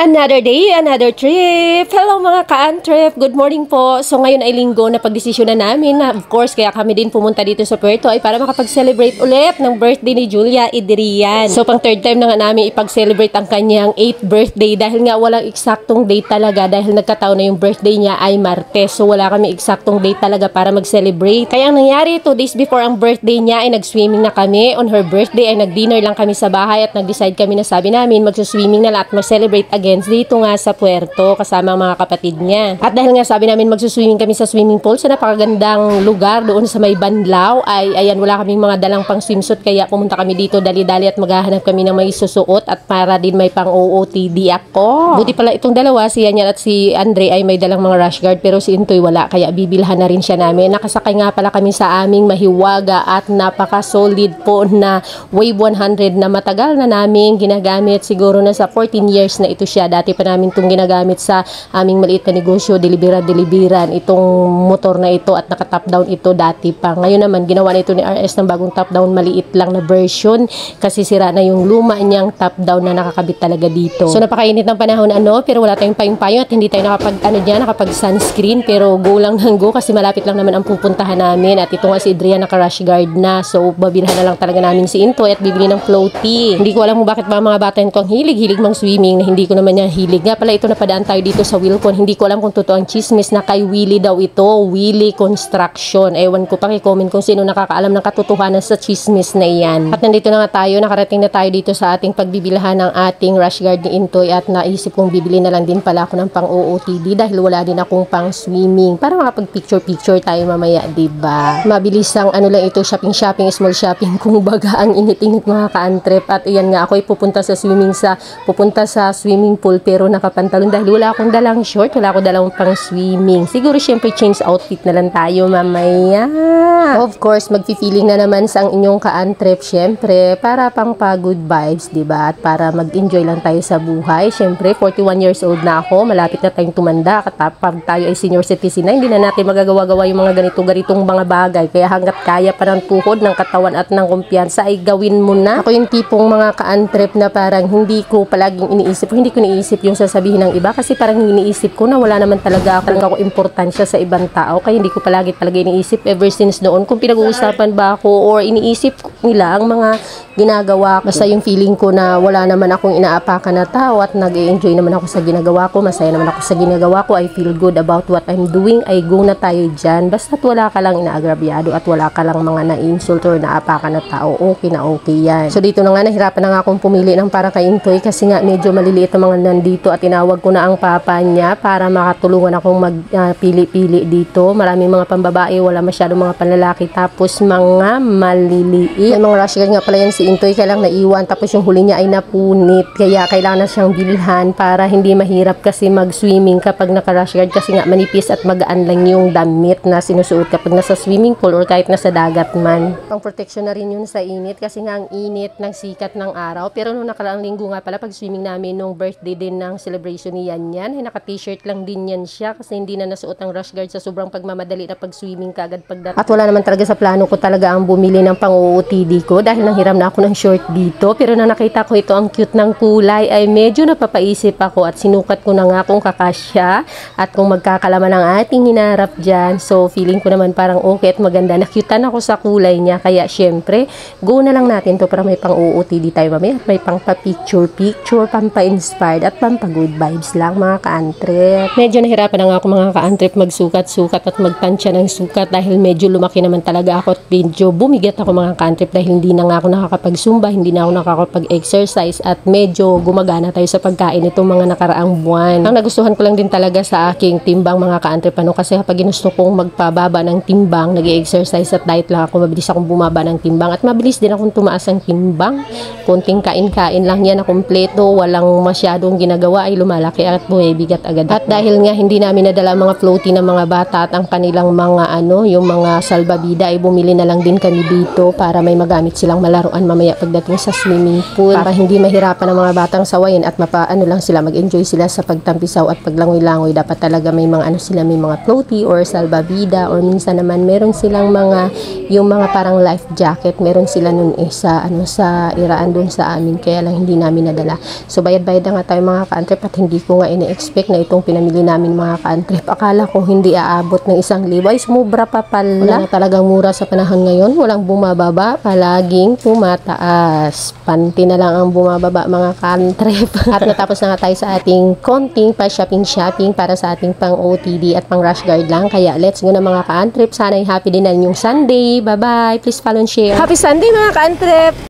Another day, another trip. Hello mga ka-trip. Good morning po. So ngayon ay linggo na pagdesisyon na namin. Of course, kaya kami din pumunta dito sa Puerto ay para makapag-celebrate ulit ng birthday ni Julia Idrian. So pang third time na nga namin ipag-celebrate ang kanyang 8th birthday dahil nga walang eksaktong date talaga dahil nagkataon na yung birthday niya ay Martes. So wala kami eksaktong date talaga para mag-celebrate. Kaya ang nangyari 2 days before ang birthday niya ay nag-swimming na kami. On her birthday ay nag-dinner lang kami sa bahay at nag-decide kami na sabi namin mag-swimming na lang at mag-celebrate dito nga sa Puerto kasama ang mga kapatid niya. At dahil nga sabi namin magsuswimming kami sa swimming pool sa napakagandang lugar doon sa may Banlao ay ayan wala kaming mga dalang pang swimsuit kaya pumunta kami dito dali-dali at maghahanap kami ng may susuot at para din may pang OOTD ako. Buti pala itong dalawa si Yanyan at si Andre ay may dalang mga rash guard pero si Intoy wala kaya bibilhan na rin siya namin. Nakasakay nga pala kami sa aming mahiwaga at napaka-solid po na Wave 100 na matagal na namin ginagamit siguro na sa 14 years na ito siya. Dati pa namin itong ginagamit sa aming maliit na negosyo, deliveran itong motor na ito at naka-top down ito dati pa. Ngayon naman, ginawa na ito ni RS ng bagong top down, maliit lang na version kasi sira na yung luma niyang top down na nakakabit talaga dito. So napakainit ng panahon pero wala tayong payong-payo at hindi tayo nakapag sunscreen pero go lang ng go kasi malapit lang naman ang pupuntahan namin at ito nga si Adrian naka-rash guard na so babilhan na lang talaga namin si Intoy at bibili ng floaty. Hindi ko alam kung bakit mga bata ko ang hilig mang swimming na hindi ko naman niya hilig. Nga pala ito napadaan tayo dito sa Wilcon. Hindi ko alam kung totoo ang chismis na kay Willie daw ito. Willie Construction. Ewan ko paki-comment kung sino nakakaalam ng katotohanan sa chismis na iyan. At nandito na nga tayo. Nakarating na tayo dito sa ating pagbibilahan ng ating rash guard ni Intoy at naisip kong bibili na lang din pala ako ng pang OOTD dahil wala din akong pang swimming. Para makapag-picture tayo mamaya, diba? Mabilis ang ano lang ito, shopping, small shopping. Kung baga ang init-init mga ka-antrep. At iyan nga, ako'y pupunta sa swimming pool pero nakapantalon dahil wala akong dalang short, wala akong dalang pang swimming. Siguro syempre change outfit na lang tayo mamaya. Of course, magfi-feeling na naman sa ang inyong ka-antrep syempre para pang good vibes, diba? At para mag-enjoy lang tayo sa buhay. Syempre, 41 years old na ako, malapit na tayong tumanda. Kapag tayo ay senior citizen na, hindi na natin magagawa-gawa yung mga ganitong mga bagay. Kaya hanggat kaya pa ng tuhod, ng katawan at ng kumpiyansa ay gawin mo na. Ako yung tipong mga ka-antrep na parang hindi ko palaging iniisip yung sasabihin ng iba kasi parang iniisip ko na wala naman talaga ako importansya sa ibang tao kaya hindi ko palagi iniisip ever since noon kung pinag-uusapan ba ako or iniisip nila ang mga ginagawa ko. Basta yung feeling ko na wala naman akong inaapakan na tao at nag-enjoy naman ako sa ginagawa ko, masaya naman ako sa ginagawa ko, I feel good about what I'm doing, ay go na tayo dyan. Basta't wala ka lang inaagrabyado at wala ka lang mga na-insult or naapakan na tao, okay na okay yan. So dito na nga, nahirapan na nga akong pumili ng para kay Intoy kasi nga medyo maliliit ang mga nandito at tinawag ko na ang papa niya para makatulungan akong magpili-pili dito. Maraming mga pambabae, wala masyadong mga panlalaki tapos mga maliliit. May mga rash guard nga pala yan si Intoy, kailang naiwan tapos yung huli niya ay napunit kaya kailangan na siyang bilhan para hindi mahirap kasi mag-swimming kapag naka-rash guard kasi nga manipis at magaan lang yung damit na sinusuot kapag nasa swimming pool or kahit nasa dagat man. Pang protection na rin yun sa init kasi nga ang init ng sikat ng araw pero nung nakaraang linggo nga pala pag swimming namin nung birthday din ng celebration ni Yanyan ay naka-t-shirt lang din yan siya kasi hindi na nasuot ang rash guard sa sobrang pagmamadali na pag-swimming kagad pagdating. At wala naman talaga sa plano ko talaga ang bumili ng pang-OOTD ko dahil nanghiram na ako ng short dito pero na nakita ko ito ang cute ng kulay ay medyo napapaisip ako at sinukat ko na nga kung kakasya at kung magkakalaman ang ating hinarap dyan. So feeling ko naman parang okay at maganda. Nakyutan ako sa kulay niya kaya syempre go na lang natin to para may pang-OOTD tayo mamaya at may pang pa-picture, pampa-inspired at pampa-good vibes lang mga ka-antrep. Medyo nahirapan na nga ako mga ka-antrep magsukat-sukat at magtansya ng sukat dahil medyo lumaki naman talaga ako at medyo bumigat ako mga ka-antrep dahil hindi na nga ako nakakapag-zumba, hindi na ako nakakapag-exercise at medyo gumagana tayo sa pagkain itong mga nakaraang buwan. Ang nagustuhan ko lang din talaga sa aking timbang mga ka-antrep kasi kapag ginusto kong magpababa ng timbang, nag-exercise at diet lang ako, mabilis akong bumaba ng timbang at mabilis din akong tumaas ang timbang. Konting kain-kain lang yan na kompleto, walang masyadong ginagawa ay lumalaki at bumibigat agad. At dahil nga hindi namin nadala mga floaty ng mga bata at ang kanilang mga yung mga salbabida ay bumili na lang din kami dito para may magamit silang malaruan mamaya pagdating sa swimming pool para hindi mahirapan ang mga batang sawayin at mapaano lang sila, mag-enjoy sila sa pagtampisaw at paglangoy-langoy. Dapat talaga may mga ano sila, may mga floaty or salbabida, or minsan naman meron silang mga yung mga parang life jacket. Meron sila nun sa sa iraan dun sa amin, kaya lang hindi namin nadala. So bayad-bayad na nga tayo mga ka-antrep at hindi ko nga ina-expect na itong pinamili namin mga ka-antrep. Akala ko hindi aabot ng 1,000. Ay, sumubra pa pala. Wala na talagang mura sa panahon ngayon. Walang bumababa, palaging tumataas. Panty na lang ang bumababa mga ka-antrep. At natapos na nga tayo sa ating konting pa-shopping para sa ating pang OTD at pang rush guard lang. Kaya let's go na mga ka-antrep. Sana ay happy din na yung Sunday. Bye-bye. Please follow and share. Happy Sunday mga ka-antrep!